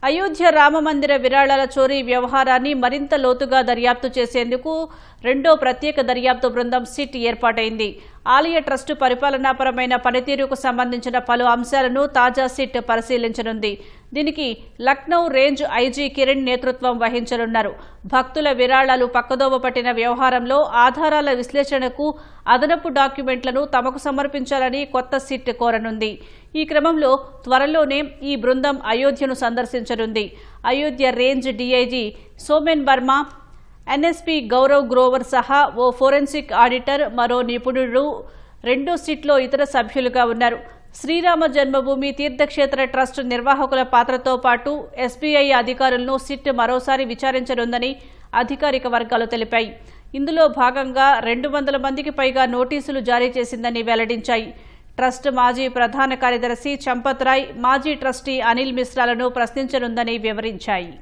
అయోధ్య రామమందిర విరాళాల చోరీ వ్యవహారాన్ని మరింత లోతుగా దర్యాప్తు చేసేందుకు రెండో ప్రత్యేక దర్యాప్తు బృందం సిట్ ఏర్పాటైంది. ఆలయ ట్రస్టు పరిపాలనాపరమైన పనితీరుకు సంబంధించిన పలు అంశాలను తాజా సిట్ పరిశీలించనుంది. దీనికి లక్నో రేంజ్ ఐజీ కిరణ్ నేతృత్వం వహించనున్నారు. భక్తుల విరాళాలు పక్కదోవ పట్టిన వ్యవహారంలో ఆధారాల విశ్లేషణకు అదనపు డాక్యుమెంట్లను తమకు సమర్పించాలని కొత్త సిట్ కోరనుంది. ఈ క్రమంలో త్వరలోనే ఈ బృందం అయోధ్యను సందర్శించనుంది. Ayodhya range DIG Somen Barma, NSP Gaurav Grover సహా ఓ ఫోరెన్సిక్ ఆడిటర్, మరో నిపుణుడు రెండో సిట్లో ఇతర సభ్యులుగా ఉన్నారు. శ్రీరామ జన్మభూమి తీర్థక్షేత్ర ట్రస్ట్ నిర్వాహకుల పాత్రతో పాటు ఎస్బీఐ అధికారులను సిట్ మరోసారి విచారించనుందని అధికారిక వర్గాలు తెలిపాయి. ఇందులో భాగంగా 200 మందికి పైగా నోటీసులు జారీ చేసిందని వెల్లడించాయి. ట్రస్ట్ మాజీ ప్రధాన కార్యదర్శి చంపత్ రాయ్, మాజీ ట్రస్టీ అనిల్ మిశ్రాలను ప్రశ్నించనుందని వివరించాయి.